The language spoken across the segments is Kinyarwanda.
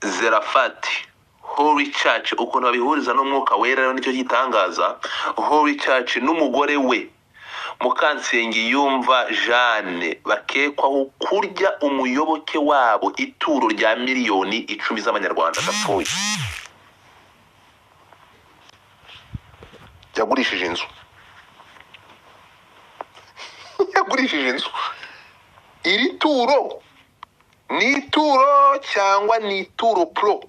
Zerafati Holy Church ukuntu babihuriza n'umwuka wera rero nicyo gitangaza. Holy Church n'umugore we Mukansengi Yumva Jeanne bakekwaho kurya umuyoboke wabo ituro rya miliyoni 10 z'amanyarwanda ndapfuye. Yagurishije inzu. Yagurishije inzu. Iri turo ni turo cyangwa ni turo pro?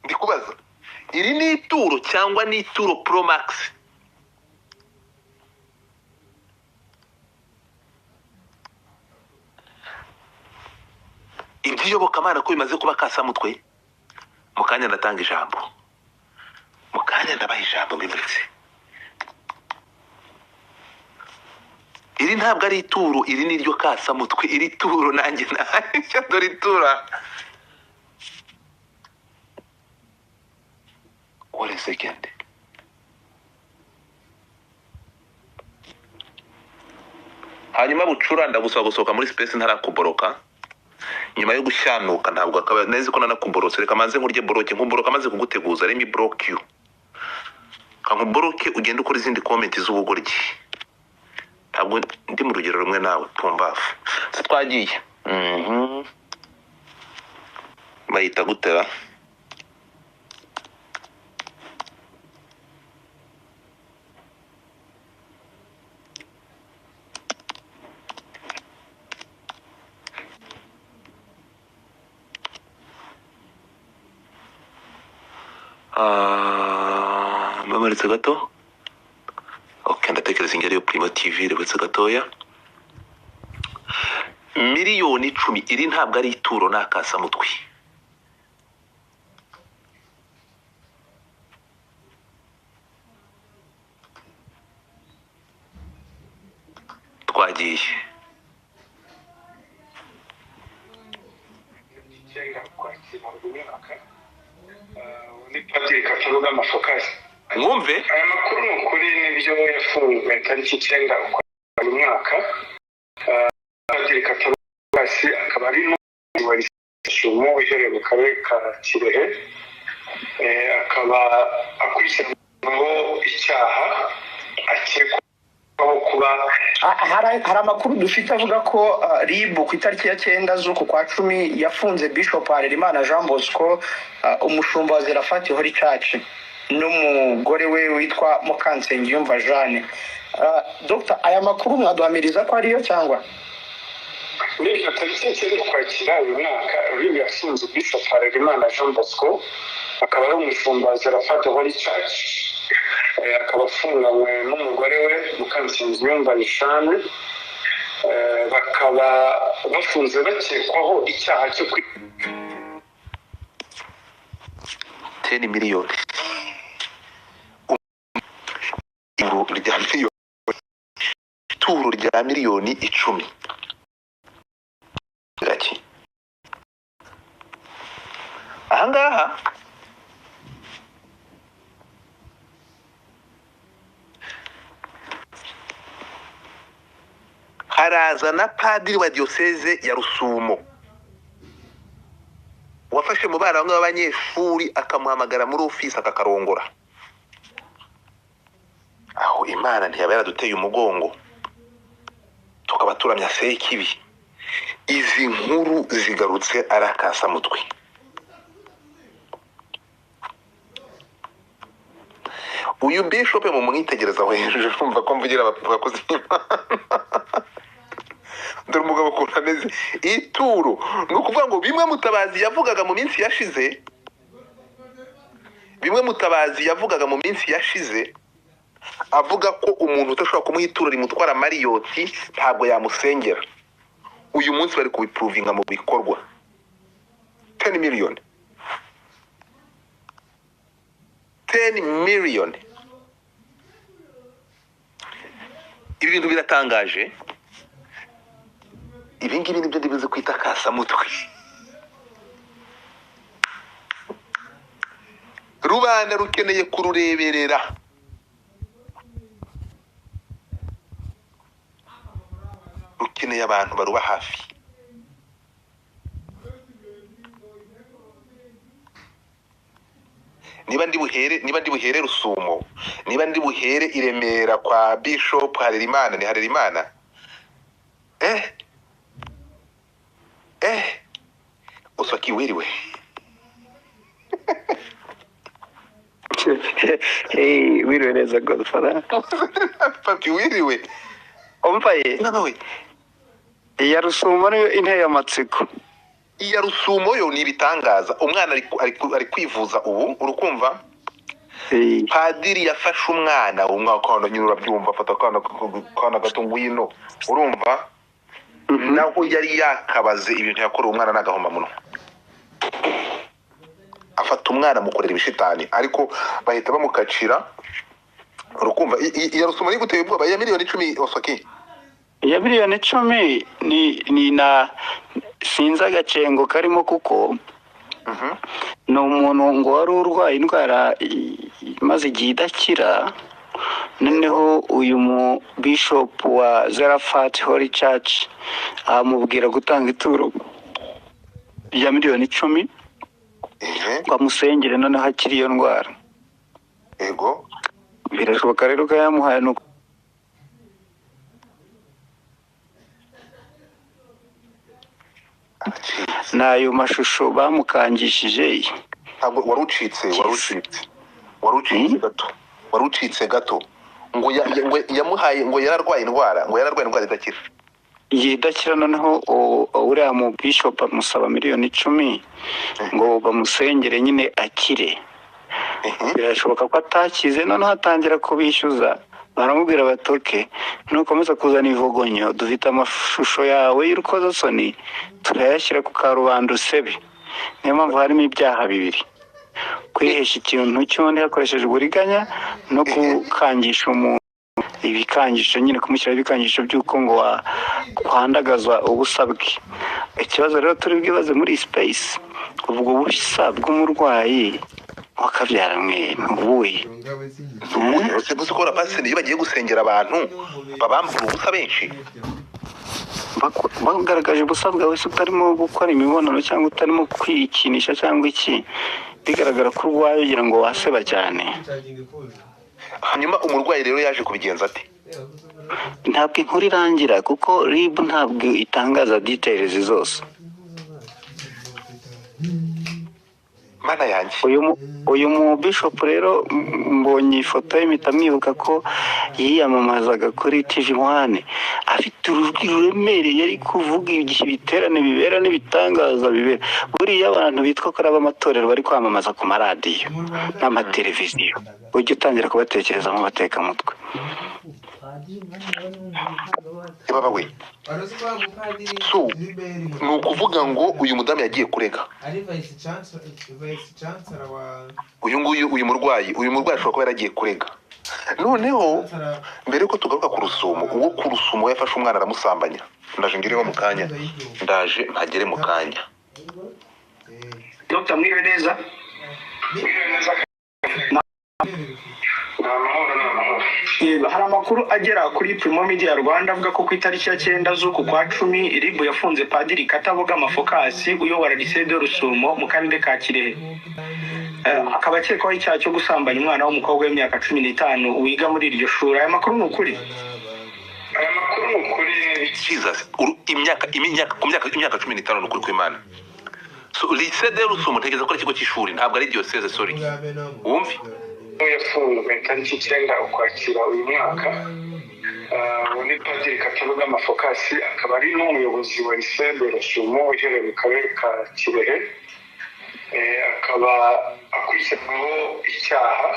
Ndikubaza. Iri ni turo cyangwa ni turo pro max? Ibyiyobokamana ko bimaze kuba kasamutwe. Mukanya ndatanga ijambo. Mukanya ndabaha ijambo mbibutse. Iri ntabwo ari ituro, iri ni ryo kasamutwe. Iri turo nanjye icyo dore itura. What a second. Hanyuma Bucura ndagusaba gusohoka muri space ntarakuboroka. Nyuma yo gushyanuka ntabwo akaba nezi ko nanakumborotse. Reka manze nkurye boroke nkumboroka maze kuguteguza. Let me block you. Kankuboroke ugende ukora izindi comment z'ubugoryi. Ntabwo ndi mu rugero rumwe nawe pumbafu. Twagiye. Bayita gutera. Mamaretse gato. Okay, ndatekereza ingeri yo Primo TV rebetse gatoya. Miliyoni 10 iri ntabwo ari ituro nakasa mutwe. Twagiye. Ni Padiri Kataruga Mafokasi. Mwumve Aya makuru n'ukuri n'ibyo yafunzwe tariki 9 uyu mwaka. Padiri Kataruga akaba ari n'uwari shumo iherereye mu karere ka Kirehe. Akaba akurikiranyweho icyaha akekwaho kuba hari amakuru dufite avuga ko RIB ku itariki ya 9 z'uku kwa 10 yafunze Bishop Harerimana Jean Bosco umushumba wa Zerafati Holy Church n'umugore we witwa Mukansengi Yumva Jeanne. Dr. aya makuru mwaduhamiriza ko ariyo cyangwa? Muri tariki 9 kwakira uyu mwaka RIB yafunze Bishop Harerimana Jean Bosco akaba ari umushumba wa Zerafati Holy Church. Akaba afunganywe n'umugore we Mukansengi Yumva Jeanne. Bakaba bafunze bakekwaho icyaha cyo 10 miliyoni. Turo rya miliyoni 10. Gaki. Ahangaha haraza na padiri wa diocese ya Rusumo wafashe mu bana bamwe b'abanyeshuri akamuhamagara muri office akakarongora. Aho Imana ntiyaba yaraduteye umugongo tukaba turamya sekibi. Izi nkuru zigarutse arakasa mutwe. Uyu Bishop mu mwitegereza hejuru urumva ko mvugira abakozi dore umugabo ko ameze ituro nukuvuga ngo bimwe Mutabazi yavugaga mu minsi yashize avuga ko umuntu utashobora kumuha ituro rimutwara mariyoti ntabwo yamusengera. Uyu munsi bari kubiprovinga mu bikorwa. 10 million 10 million. Ibintu biratangaje. Ibingibi nibyo ndibuze kwita kasamutwe. Rubanda rukeneye kurureberera. Rukeneye nkeneye abantu baruba hafi. Niba ndi buhere Rusumo, niba ndi buhere i Remera kwa Bishop Harerimana, ni Harerimana. Uswaki wiriwe. Wiriwe neza Godfather. Papi wiriwe. Umvaye. Nawe. Iya Rusumo niyo inteye amatsiko. Iya Rusumo yo ni ibitangaza. Umwana ari kwivuza ubu, urukumva? Padiri yafashe umwana umwaka nyine urabyumva, afata kana gato ngwino. Urumva? Naho yari yakabaze ibintu yakora umwana n'agahoma muno. Afata umwana mukorera ibishitani ariko bahita bamukacira. Urukumva iya Rusumo ni guteye ubwoba ya miliyoni 10 Osaki. Ya miliyoni 10 ni na sinza gacengo karimo kuko no umuntu ngo wari urwaye indwara maze igihe idakira. Noneho uyu mu Bishop wa Zarafat Holy Church amubwira gutanga ituro ya miliyoni 10 bamusengere noneho akiri iyo ndwara. Ego birashoboka rero ko yamuhaye no nayo mashusho bamukangishije. Ntabwo warucitse gato ngo yamuhaye ngo yararwaye indwara idakira. Yidakira noneho uriya mu Bishop amusaba miliyoni 10 ngo bamusengere nyine akire. Birashoboka ko atakize noneho atangira kubishyuza. Baramubwira batoke nukomeza kuzana ivogonyo dufite amashusho yawe y'urukozasoni turayashyira ku karubanda sebi. Niyo mpamvu harimo ibyaha bibiri: kwihesha ikintu cy'undi hakoresheje uburiganya no gukangisha umuntu ibikangisho, nyine kumushyira ibikangisho by'uko ngo kwandagazwa ubusabwe. Ikibazo rero turi bwibaze muri space, ubwo bushya bw'umurwayi wakabyara mwe nubuye. Ese gukora pasine iyo bagiye gusengera abantu babambura ubusa benshi bagaragaje ubusa bwawe se utarimo gukora imibonano cyangwa utarimo kwikinisha cyangwa iki, bigaragara ko urwaye ugira ngo waseba cyane. Hanyuma umurwayi rero yaje kubigenza ati? Ntabwo inkuru irangira kuko RIB ntabwo itangaza details zose. Mana yanjye uyu mu Bishop rero mbonye ifoto y'imita mwibuka ko yiyamamazaga kuri TV1 afite urujwi ruremereye ari kuvuga igihe biterane bibera n'ibitangaza bibera. Buriya abantu bitwa ko abamatorero bari kwamamaza ku maradiyo n'amateleviziyo ujye utangira kubatekereza mu bateka mutwe. Baba we so nukuvuga ngo uyu mudamu yagiye kurega uyu murwayi ashobora kuba yaragiye kurega. Noneho mbere ko tugaruka ku Rusumo, uwo ku Rusumo yafashe umwana aramusambanya. Ndaje ngiriho mu kanya, ndaje ntagere mu kanya. Dr. Mwiwe neza. Hari amakuru agera kuri Primo Media Rwanda avuga ko ku itariki ya 9 z'uku kwa 10 RIB yafunze Padiri Kataboga Mafokasi uyobora Lycée de Rusumo mu karere ka Kirehe. Akaba akekwaho icyaha cyo gusambanya umwana w'umukobwa w'imyaka 15 wiga muri iryo shuri. Aya makuru ni ukuri? Aya makuru ni ukuri. Jesus, imyaka 15 ni ukuri kw'Imana. So Lycée de Rusumo tegeza ko ikigo cy'ishuri ntabwo ari diocese, sorry. Wumvi? Yafunzwe tariki 9 ukwakira uyu mwaka. Ni Padiri Kataboga Mafokasi akaba ari n'umuyobozi wa Lycée de Rusumo uherereye mu karere ka Kirehe. Akaba akurikiranyweho icyaha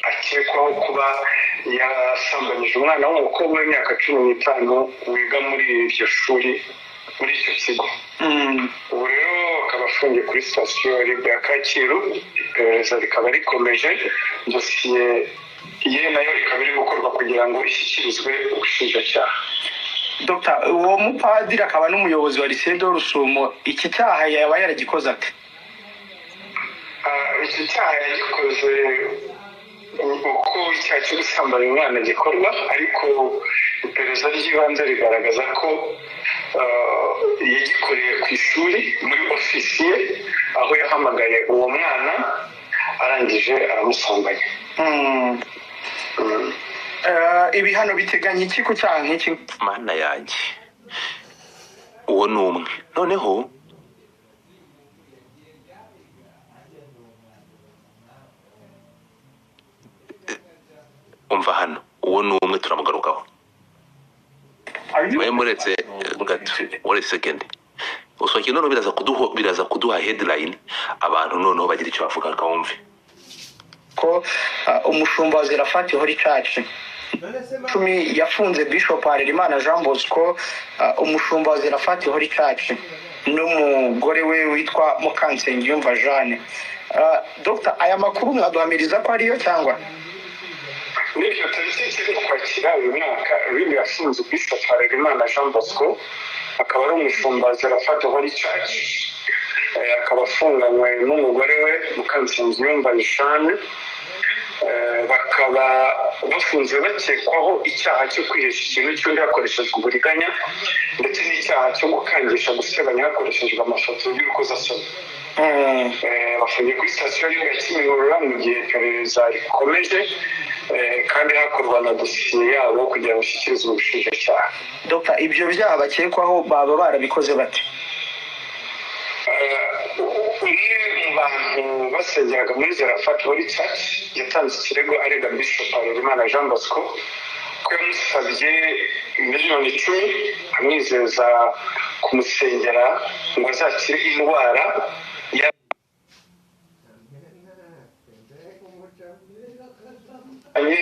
akekwaho kuba yasambanyije umwana w'umukobwa w'imyaka 15 wiga muri iryo shuri, muri icyo kigo. Ubu rero akaba afungiye kuri sitasiyo ya Kacyiru. Iperereza rikaba rikomeje, dosiye ye nayo ikaba iri gukorwa kugira ngo ishyikirizwe ubushinjacyaha. Dr. uwo mupadiri akaba n'umuyobozi wa Lycée de Rusumo, iki cyaha yaba yaragikoze ate? Iki cyaha yagikoze uko icyaha cyo gusambanya umwana gikorwa, ariko iperereza ry'ibanze rigaragaza ko yagikoreye ku ishuri muri ofisi ye aho yahamagaye uwo mwana arangije aramusambanya. ibihano biteganya iki ku cyaha nk'iki? mana yanjye uwo ni umwe. Noneho umva hano, uwo ni umwe turamugarukaho. Mwe muretse gato, wari second. Usohoke noneho biraza kuduha headline abantu noneho bagira icyo bavuga kawumve. Ko umushumba wa Zerafati Holy Church cumi yafunze Bishop Harerimana Jean Bosco, umushumba wa Zerafati Holy Church n'umugore we witwa Mukansengiyumva Jeanne. Dr. aya makuru mwaduhamiriza ko ariyo cyangwa? Muri iyo tariki y'Ukwakira uyu mwaka RIB yafunze Bishop Harerimana Jean Bosco, akaba ari umushumba wa Zerafati Holy Church, akaba afunganywe n'umugore we Mukansengiyumva Jeanne. Bakaba bafunze bakekwaho icyaha cyo kwihesha ikintu cy'undi hakoreshejwe uburiganya ndetse n'icyaha cyo gukangisha gusebanya hakoreshejwe amafoto y'urukozasoni. Bafungiye kuri sitasiyo ya Kimihurura mu gihe iperereza rikomeje kandi hakorwa na dosiye yabo kugira ngo ishyikirizwe ubushinjacyaha. Dr. ibyo byaha bakekwaho baba barabikoze bate? Umwe mu bantu basengeraga muri Zerafati Holy Church yatanze ikirego arega Bishop Harerimana Jean Bosco ko yamusabye miliyoni 10 amwizeza kumusengera ngo azakire indwara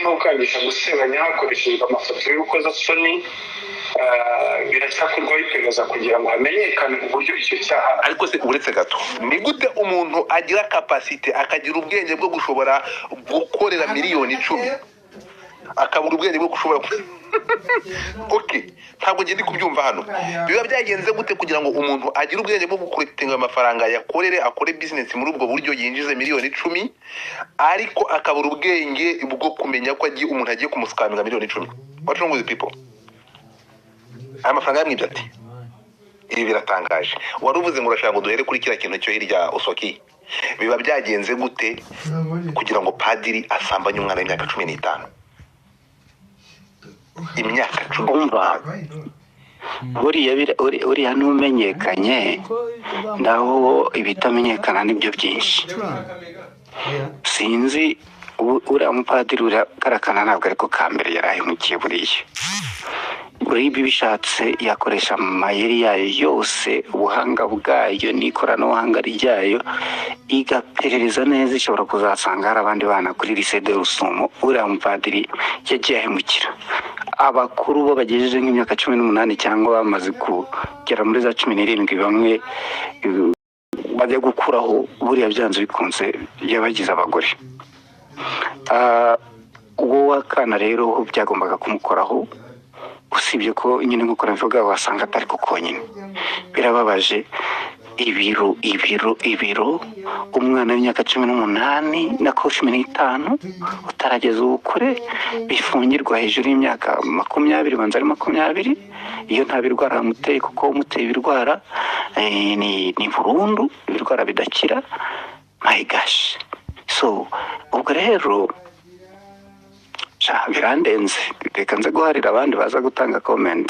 n'ukangisha gusebanya hakoreshejwe amafoto y'urukozasoni. Biracyakorwaho iperereza kugira ngo hamenyekane uburyo icyo cyaha. Ariko se uretse gato, ni gute umuntu agira capacity akagira ubwenge bwo gushobora gukorera miliyoni 10 akabura ubwenge bwo gushobora okay, ntabwo ngende kubyumva hano. Biba byagenze gute kugira ngo umuntu agire ubwenge bwo gukoretinga amafaranga akore business muri ubwo buryo yinjize miliyoni 10 ariko akabura ubwenge bwo kumenya ko umuntu agiye kumuskaminga miliyoni 10? What's wrong with the people? Amafaranga yamwibye ati ibi biratangaje. Waruvuze ngo urashaka ngo duhere kuri kira kintu cyo hirya Usoki. Biba byagenze gute kugira ngo padiri asambanye umwana w'imyaka 15? Imyaka 10. Buriya n'umenyekanye ndaho ibitamenyekana nibyo byinshi. Sinzi uriya mupadiri uragaragara ntabwo ariko kambere yarahimukiye buriya. RIB bishatse yakoresha amayeri yayo yose, ubuhanga bwayo n'ikoranabuhanga ryayo, igaperereza neza ishobora kuzasanga hari abandi bana kuri lycée de Rusumo uriya mupadiri yagiye ahemukira. Abakuru bo bagejeje nk'imyaka 18 cyangwa bamaze kugera muri za 17 bamwe bajya gukuraho buriya byanze bikunze yabagize abagore. Uwo wakana rero byagombaga kumukoraho, usibye ko nyine nk'uko navuga wasanga atari ko konyine. Birababaje, ibiro umwana w'imyaka 18 na 15 utarageza ubukure bifungirwa hejuru y'imyaka 20 banza ari 20. Iyo nta birwara muteye kuko umuteye ibirwara ni burundu, ibirwara bidakira. My gosh. So ubwo rero birandenze, reka nze guharira abandi baza gutanga comment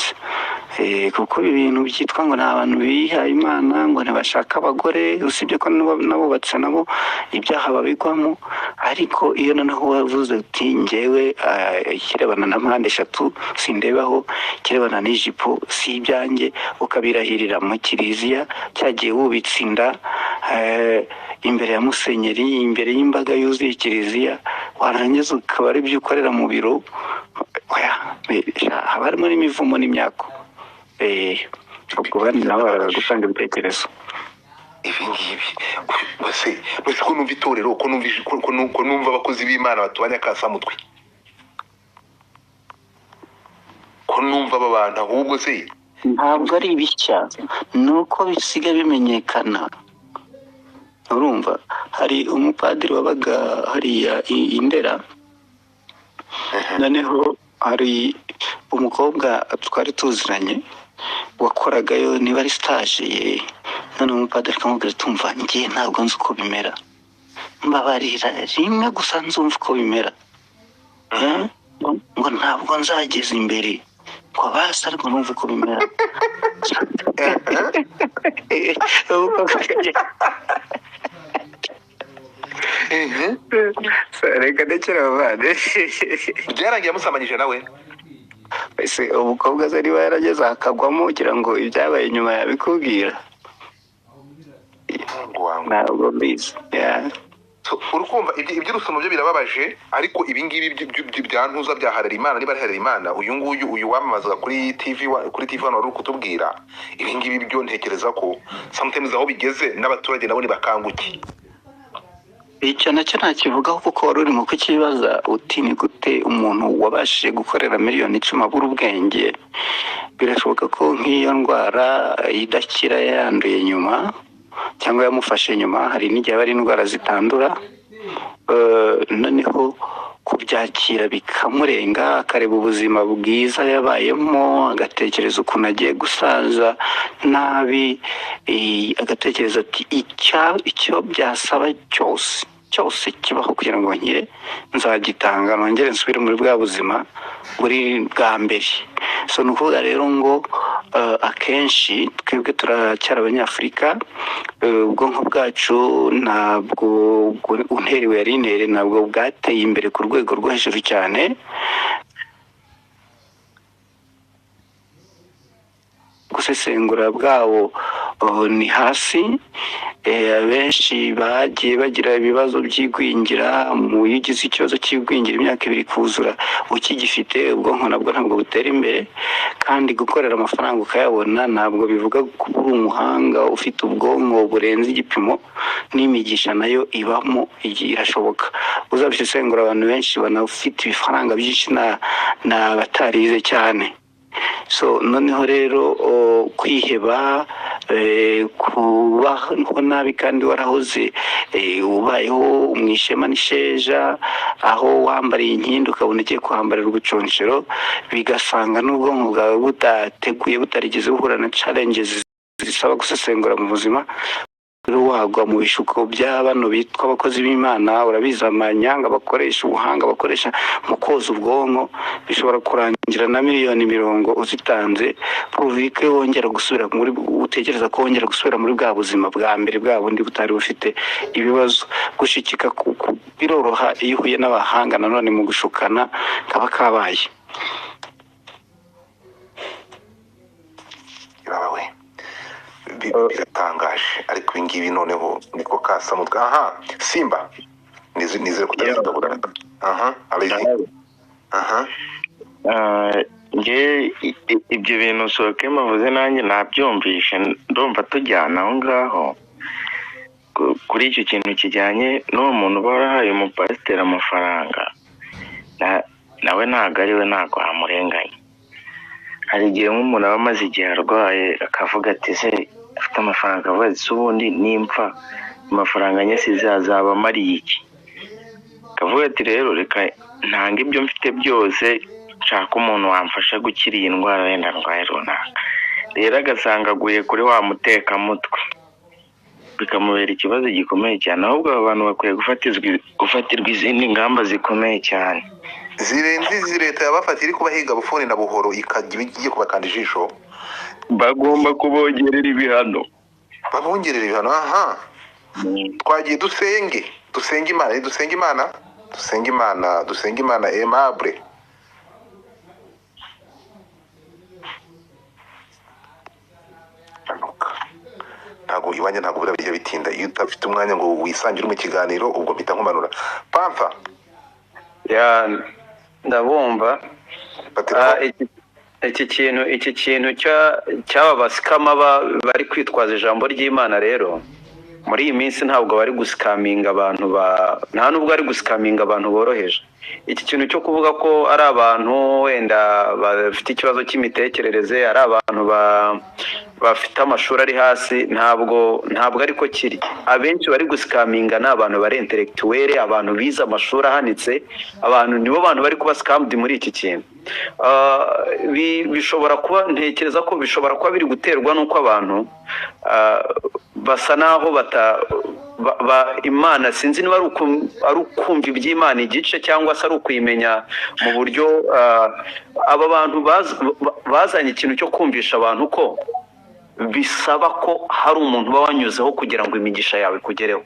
kuko ibintu byitwa ngo n'abantu bihaye Imana ngo ntibashaka abagore, usibye ko nabubatse nabo ibyaha babigwamo. Ariko iyo noneho wavuze uti njyewe kirebana na mpande 3 sindebaho, kirebana n'ijipo si ibyanjye, ukabirahirira mu kiliziya cyagiye wubitsinda imbere ya musenyeri, imbere y'imbaga yuzuye kiliziya, warangiza ukaba ari byo ukorera mu biro, haba harimo n'imivumo n'imyako. Ubwo bandi nabo baragutanga ibitekerezo. Ibi ngibi bose ko numva itorero, ko numva abakozi b'Imana batubanya kasamutwe, ko numva aba bantu ahubwo se ntabwo ari ibishya, nuko bisiga bimenyekana. Urumva hari umupadiri wabaga hariya Indera, noneho hari umukobwa twari tuziranye wakoragayo niba ari stage none umupadiri akamubwira tumva ngiye ntabwo nzi uko bimera mbabarira rimwe gusa nzumva uko bimera ngo ntabwo nzageza imbere ngo basa ariko numva uko bimera reka ndekera abavande byarangiye amusambanyije nawe ese umukobwa se niba yarageze akagwamo ugira ngo ibyabaye nyuma yabikubwira ntabwo mbizi urukumva iby'urusumo byo birababaje ariko ibingibi bya ntuza bya Harerimana niba ari Harerimana uyu wamamazaga kuri TV hano wari kutubwira ibingibi byo ntekereza ko sometimes aho bigeze n'abaturage nabo nibakanguki icyo nacyo ntakivugaho kuko wari urimo kukibaza uti ni gute umuntu wabashije gukorera miliyoni 10 abura ubwenge birashoboka ko nk'iyo ndwara idakira yanduye nyuma cyangwa yamufashe nyuma hari n'igihe bari indwara zitandura noneho kubyakira bikamurenga akareba ubuzima bwiza yabayemo agatekereza ukuntu agiye gusaza nabi agatekereza ati icyo byasaba cyose kibaho kugira ngo nkire nzagitanga nongere nsubire muri bwa buzima buri bwa mbere so nukuvuga rero ngo akenshi twebwe turacyari abanyafurika ubwonko bwacu ntabwo unteriwe yari intere ntabwo bwateye imbere ku rwego rwo hejuru cyane gusesengura bwabo ni hasi benshi bagiye bagira ibibazo by'igwingira mu yigize ikibazo cy'igwingira imyaka 2 kuzura ukigifite ubwonko nabwo ntabwo butera imbere kandi gukorera amafaranga ukayabona ntabwo bivuga kuba uri umuhanga ufite ubwonko burenze igipimo n'imigisha nayo ibamo irashoboka uzabisesengura abantu benshi banafite ibifaranga byinshi na batarize cyane so noneho rero kwiheba kubaho nabi kandi warahoze ubayeho umwishema n'isheja aho wambariye inkindi ukabona ugiye kuhambarira ubuconshero bigasanga n'ubwonko bwawe budateguye butarigeze buhura na challenges zisaba gusesengura mu buzima wagwa mu bishuko by'abano bitwa abakozi b'Imana urabiza amanyanga bakoresha ubuhanga bakoresha mu koza ubwonko bishobora kurangira na miliyoni 100 uzitanze provike wongera gusubira muri utekereza ko wongera gusubira muri bwa buzima bwa mbere bwa bundi butari bufite ibibazo gushikika biroroha iyo uhuye n'abahanga nanone mu gushukana kaba kabaye biratangaje ariko ibingibi noneho niko kasa mutwe Simba nizere kutazidabura nge ibyo bintu soke mavuze nanjye nabyumvishe ndumva tujyana aho ngaho kuri icyo kintu kijyanye n'uwo muntu barahaye umupasiteri amafaranga nawe ntabwo ari we ntabwo hamurenganya hari igihe nk'umuntu aba amaze igihe arwaye akavuga ati se afite amafaranga avuga ati ubundi nimpfa amafaranga nyese zazaba amariye iki akavuga ati rero reka ntanga ibyo mfite byose nshaka umuntu wamfasha gukira iyi ndwara wenda ndwaye runaka rero agasanga aguye kuri wa mutekamutwe bikamubera ikibazo gikomeye cyane ahubwo aba bantu bakwiye gufatirwa izindi ngamba zikomeye cyane zirenze izi leta yabafatira kubahiga bufuni na buhoro igiye kubakanda ijisho bagomba kubongerera ibihano twagiye dusenge Imana Aimable ntabwo iwanjye ntabwo burabijya bitinda iyo utafite umwanya ngo wisangire mu kiganiro ubwo mpita nkumanura Pampa ndabumva iki kintu cy'aba basikama bari kwitwaza ijambo ry'Imana rero muri iyi minsi ntabwo bari gusikaminga abantu nta nubwo ari gusikaminga abantu boroheje iki kintu cyo kuvuga ko ari abantu wenda bafite ikibazo cy'imitekerereze ari abantu bafite amashuri ari hasi ntabwo ariko kiri. Abenshi bari gusikaminga ni abantu bari intellectuel, abantu bize amashuri ahanitse, abantu nibo bantu bari kuba scammed muri iki kintu. Bishobora kuba, ntekereza ko bishobora kuba biri guterwa n'uko abantu basa naho Imana sinzi niba ari ukumva iby'Imana igice cyangwa se ari ukuyimenya mu buryo aba bantu bazanye ikintu cyo kumvisha abantu ko bisaba ko hari umuntu uba wanyuzeho kugira ngo imigisha yawe kugereho.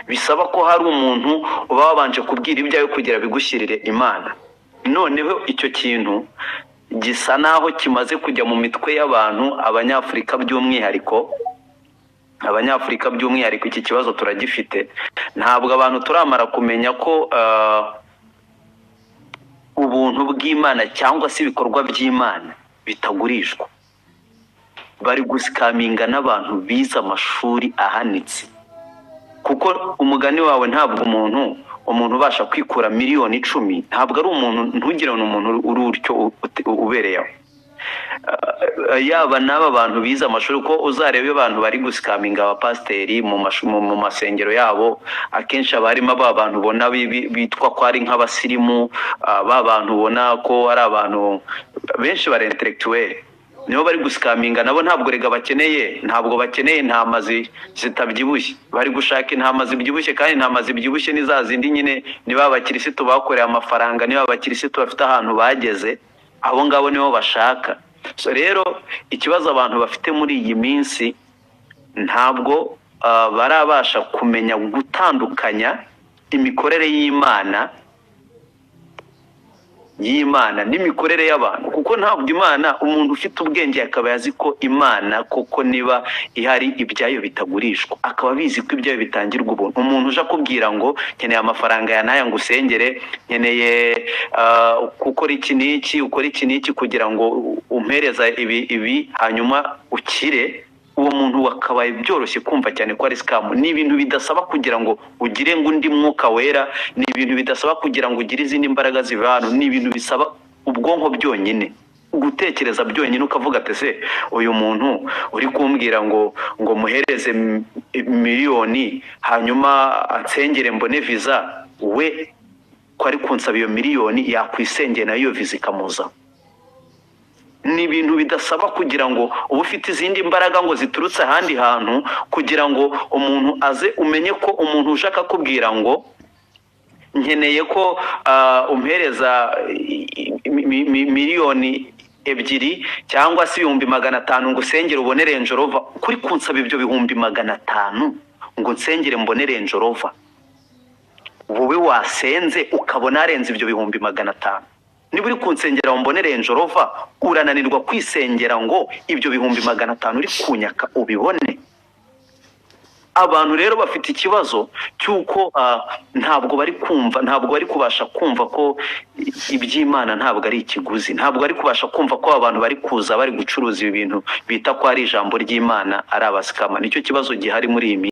Bisaba ko hari umuntu uba wabanje kubwira ibyawe kugira bigushyirire Imana. Noneho icyo kintu gisa naho kimaze kujya mu mitwe y'abantu, Abanyafurika by'umwihariko iki kibazo turagifite. Ntabwo abantu turamara kumenya ko ubuntu bw'Imana cyangwa se ibikorwa by'Imana bitagurishwa. Bari gusikaminga n'abantu bize amashuri ahanitse, kuko umugani wawe ntabwo umuntu ubasha kwikura miliyoni 10, ntabwo ari umuntu, ntugire umuntu uri utyo ubereyeho. Yaba n'aba bantu bize amashuri, ko uzarebe abantu bari gusikaminga abapasiteri mu masengero yabo, akenshi abarimo aba bantu ubona bitwa ko ari nk'abasirimu, ba bantu ubona ko ari abantu benshi bari intellectuel, nibo bari gusikaminga. Nabo ntabwo bakeneye intama zitabyibushye, bari gushaka intama zibyibushye, kandi intama zibyibushye ni za zindi nyine niba abakirisitu bakoreye amafaranga, niba abakirisitu bafite ahantu bageze, abo ngabo nibo bashaka. So rero ikibazo abantu bafite muri iyi minsi, ntabwo barabasha kumenya gutandukanya imikorere y'Imana n'imikorere y'abantu, kuko ntabwo Imana, umuntu ufite ubwenge akaba yazi ko Imana koko niba ihari ibyayo bitagurishwa, akaba bizi ko ibyayo bitangirwa ubuntu. Umuntu uje akubwira ngo nkeneye amafaranga ya naya ngo usengere, nkeneye gukora iki n'iki, ukora iki n'iki kugira ngo umpereza ibi hanyuma ukire, uwo muntu wakabaye byoroshye kumva cyane ko ari scam. Ni ibintu bidasaba kugira ngo ugire ngo undi mwuka wera, ni ibintu bidasaba kugira ngo ugire izindi mbaraga ziva hano, ni ibintu bisaba ubwonko byonyine, gutekereza byonyine, ukavuga ati se uyu muntu uri kumbwira ngo muhereze miliyoni hanyuma ansengere mbone visa, we ko ari kunsaba iyo miliyoni yakwisengera nayo visa ikamuza. Ni ibintu bidasaba kugira ngo uba ufite izindi mbaraga ngo ziturutse ahandi hantu kugira ngo umuntu aze umenye ko umuntu ushaka kubwira ngo nkeneye ko umpereza miliyoni 2 cyangwa se 500 ngo usengere ubone Range Rover, kuri kunsaba ibyo 500 ngo nsengere mbone Range Rover, wowe wasenze ukabona arenze ibyo 500. Niba uri kunsengera mbone Range Rover, urananirwa kwisengera ngo ibyo 500 uri kunyaka ubibone. Abantu rero bafite ikibazo cyuko ntabwo bari kubasha kumva ko iby'Imana ntabwo ari ikiguzi, ntabwo bari kubasha kumva ko abantu bari kuza bari gucuruza ibintu bita ko ari ijambo ry'Imana ari abasikama. Nicyo kibazo gihari muri iyi minsi.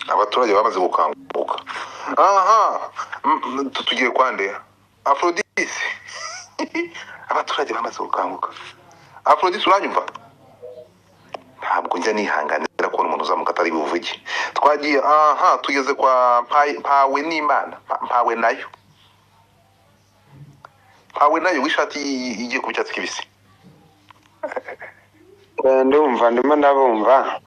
Abaturage bamaze gukanguka. Tugiye kwande Aphrodite. Abaturage bamaze gukanguka. Aphrodite uranyumva? Ntabwo njya nihanganira ko umuntu uzamuka atari buvuge. Twagiye tugeze kwa Mpawe n'Imana, Mpawe nayo wishati igiye ku cyatsi kibisi. Ndumva ndimo ndabumva.